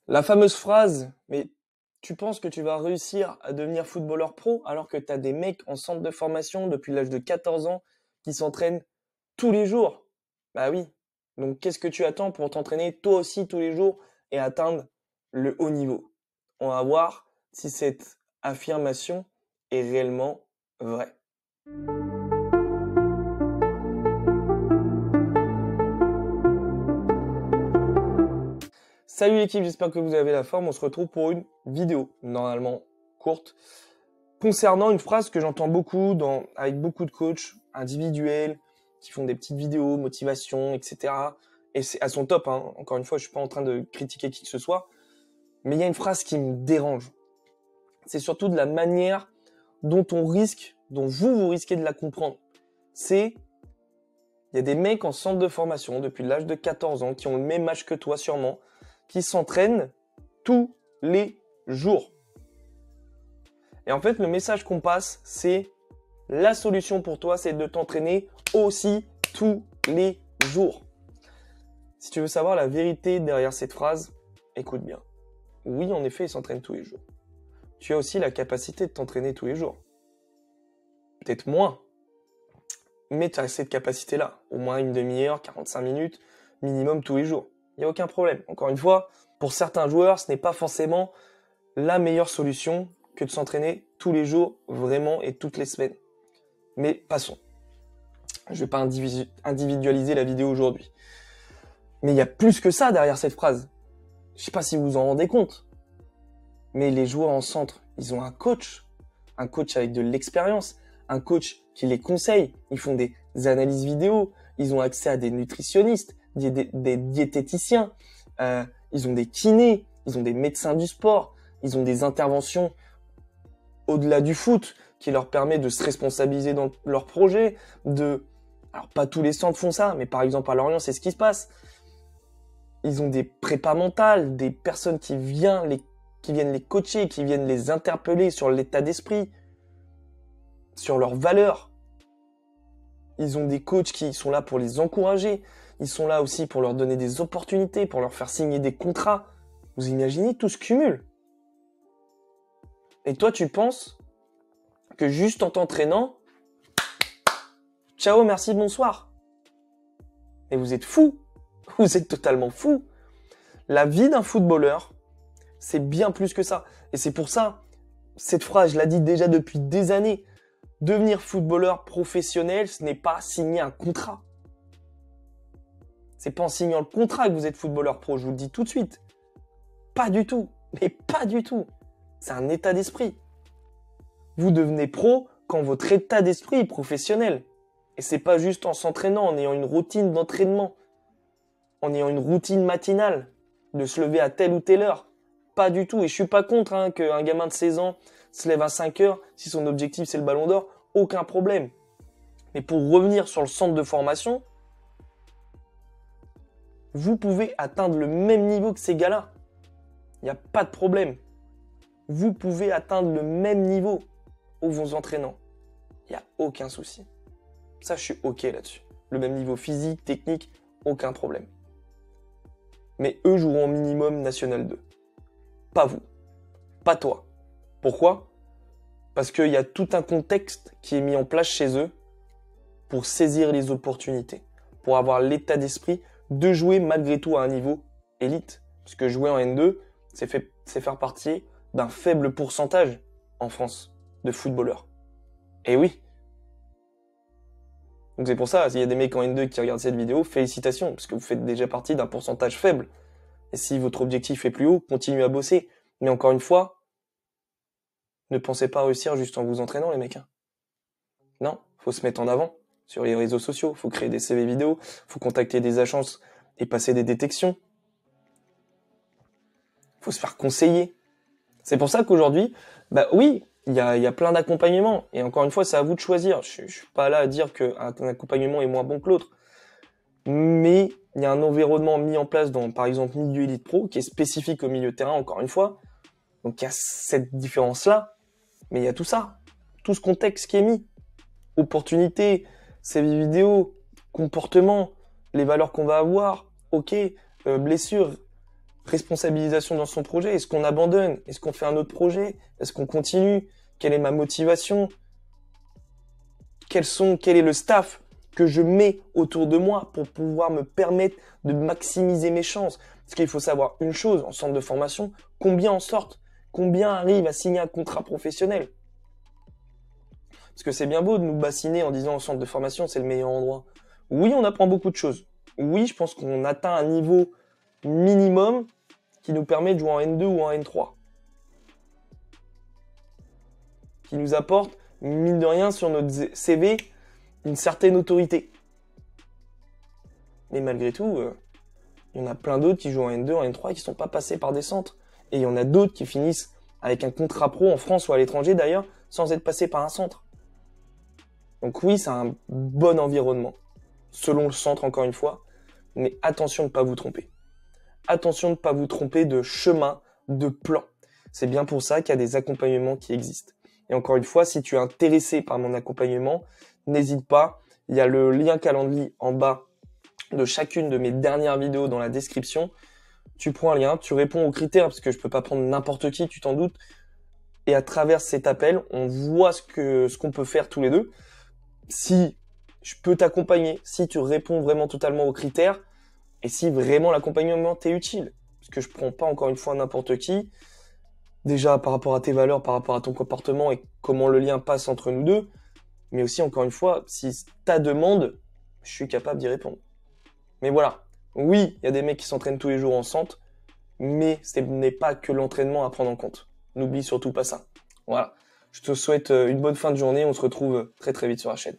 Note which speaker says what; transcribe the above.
Speaker 1: La fameuse phrase, mais tu penses que tu vas réussir à devenir footballeur pro alors que tu as des mecs en centre de formation depuis l'âge de 14 ans qui s'entraînent tous les jours? Bah oui. Donc qu'est-ce que tu attends pour t'entraîner toi aussi tous les jours et atteindre le haut niveau? On va voir si cette affirmation est réellement vraie. Salut l'équipe, j'espère que vous avez la forme. On se retrouve pour une vidéo, normalement courte, concernant une phrase que j'entends beaucoup avec beaucoup de coachs individuels qui font des petites vidéos, motivation, etc. Et elles sont top, hein. Encore une fois, je suis pas en train de critiquer qui que ce soit. Mais il y a une phrase qui me dérange. C'est surtout de la manière dont vous risquez de la comprendre. Il y a des mecs en centre de formation depuis l'âge de 14 ans qui ont le même âge que toi sûrement, qui s'entraînent tous les jours. Et en fait, le message qu'on passe, c'est la solution pour toi, c'est de t'entraîner aussi tous les jours. Si tu veux savoir la vérité derrière cette phrase, écoute bien. Oui, en effet, ils s'entraînent tous les jours. Tu as aussi la capacité de t'entraîner tous les jours. Peut-être moins, mais tu as cette capacité-là. Au moins une demi-heure, 45 minutes, minimum tous les jours. Il n'y a aucun problème. Encore une fois, pour certains joueurs, ce n'est pas forcément la meilleure solution que de s'entraîner tous les jours, vraiment, et toutes les semaines. Mais passons. Je ne vais pas individualiser la vidéo aujourd'hui. Mais il y a plus que ça derrière cette phrase. Je ne sais pas si vous vous en rendez compte. Mais les joueurs en centre, ils ont un coach avec de l'expérience, un coach qui les conseille. Ils font des analyses vidéo, ils ont accès à des nutritionnistes, des diététiciens, ils ont des kinés, ils ont des médecins du sport, ils ont des interventions au-delà du foot qui leur permet de se responsabiliser dans leur projet. Alors pas tous les centres font ça, mais par exemple à Lorient, c'est ce qui se passe. Ils ont des prépas mentales, des personnes qui viennent les coacher, qui viennent les interpeller sur l'état d'esprit, sur leurs valeurs. Ils ont des coachs qui sont là pour les encourager. Ils sont là aussi pour leur donner des opportunités, pour leur faire signer des contrats. Vous imaginez, tout se cumule. Et toi, tu penses que juste en t'entraînant, ciao, merci, bonsoir. Mais vous êtes fous. Vous êtes totalement fous. La vie d'un footballeur, c'est bien plus que ça. Et c'est pour ça, cette phrase, je la dis déjà depuis des années. Devenir footballeur professionnel, ce n'est pas signer un contrat. C'est pas en signant le contrat que vous êtes footballeur pro, je vous le dis tout de suite. Pas du tout. Mais pas du tout. C'est un état d'esprit. Vous devenez pro quand votre état d'esprit est professionnel. Et c'est pas juste en s'entraînant, en ayant une routine d'entraînement, en ayant une routine matinale, de se lever à telle ou telle heure. Pas du tout. Et je suis pas contre qu'un gamin de 16 ans se lève à 5 heures si son objectif c'est le ballon d'or. Aucun problème. Mais pour revenir sur le centre de formation, vous pouvez atteindre le même niveau que ces gars-là. Il n'y a pas de problème. Vous pouvez atteindre le même niveau en vous entraînant. Il n'y a aucun souci. Ça, je suis OK là-dessus. Le même niveau physique, technique, aucun problème. Mais eux joueront au minimum National 2. Pas vous. Pas toi. Pourquoi ? Parce qu'il y a tout un contexte qui est mis en place chez eux pour saisir les opportunités, pour avoir l'état d'esprit de jouer malgré tout à un niveau élite. Parce que jouer en N2, c'est faire partie d'un faible pourcentage en France de footballeurs. Et oui. Donc c'est pour ça, s'il y a des mecs en N2 qui regardent cette vidéo, félicitations, parce que vous faites déjà partie d'un pourcentage faible. Et si votre objectif est plus haut, continuez à bosser. Mais encore une fois, ne pensez pas réussir juste en vous entraînant, les mecs. Non, faut se mettre en avant sur les réseaux sociaux, faut créer des CV vidéo, faut contacter des agences et passer des détections. Faut se faire conseiller. C'est pour ça qu'aujourd'hui, bah oui, il y a plein d'accompagnements. Et encore une fois, c'est à vous de choisir. Je suis pas là à dire qu'un accompagnement est moins bon que l'autre. Mais il y a un environnement mis en place dans, par exemple, milieu élite pro, qui est spécifique au milieu de terrain, encore une fois. Donc il y a cette différence-là. Mais il y a tout ça. Tout ce contexte qui est mis. Opportunités, CV vidéo, comportement, les valeurs qu'on va avoir, ok, blessures, responsabilisation dans son projet. Est-ce qu'on abandonne? Est-ce qu'on fait un autre projet? Est-ce qu'on continue? Quelle est ma motivation? Quel est le staff que je mets autour de moi pour pouvoir me permettre de maximiser mes chances? Parce qu'il faut savoir une chose, en centre de formation, combien en sortent? Combien arrivent à signer un contrat professionnel? Parce que c'est bien beau de nous bassiner en disant en centre de formation, c'est le meilleur endroit. Oui, on apprend beaucoup de choses. Oui, je pense qu'on atteint un niveau minimum qui nous permet de jouer en N2 ou en N3. Qui nous apporte, mine de rien, sur notre CV, une certaine autorité. Mais malgré tout, il y en a plein d'autres qui jouent en N2, en N3 et qui ne sont pas passés par des centres. Et il y en a d'autres qui finissent avec un contrat pro en France ou à l'étranger d'ailleurs, sans être passés par un centre. Donc oui, c'est un bon environnement, selon le centre encore une fois, mais attention de ne pas vous tromper. Attention de ne pas vous tromper de chemin, de plan. C'est bien pour ça qu'il y a des accompagnements qui existent. Et encore une fois, si tu es intéressé par mon accompagnement, n'hésite pas, il y a le lien Calendly en bas de chacune de mes dernières vidéos dans la description. Tu prends un lien, tu réponds aux critères, parce que je peux pas prendre n'importe qui, tu t'en doutes. Et à travers cet appel, on voit ce qu'on peut faire tous les deux. Si je peux t'accompagner, si tu réponds vraiment totalement aux critères, et si vraiment l'accompagnement t'est utile. Parce que je prends pas encore une fois n'importe qui. Déjà par rapport à tes valeurs, par rapport à ton comportement et comment le lien passe entre nous deux. Mais aussi encore une fois, si ta demande, je suis capable d'y répondre. Mais voilà. Oui, il y a des mecs qui s'entraînent tous les jours en centre, mais ce n'est pas que l'entraînement à prendre en compte. N'oublie surtout pas ça. Voilà. Je te souhaite une bonne fin de journée. On se retrouve très très vite sur la chaîne.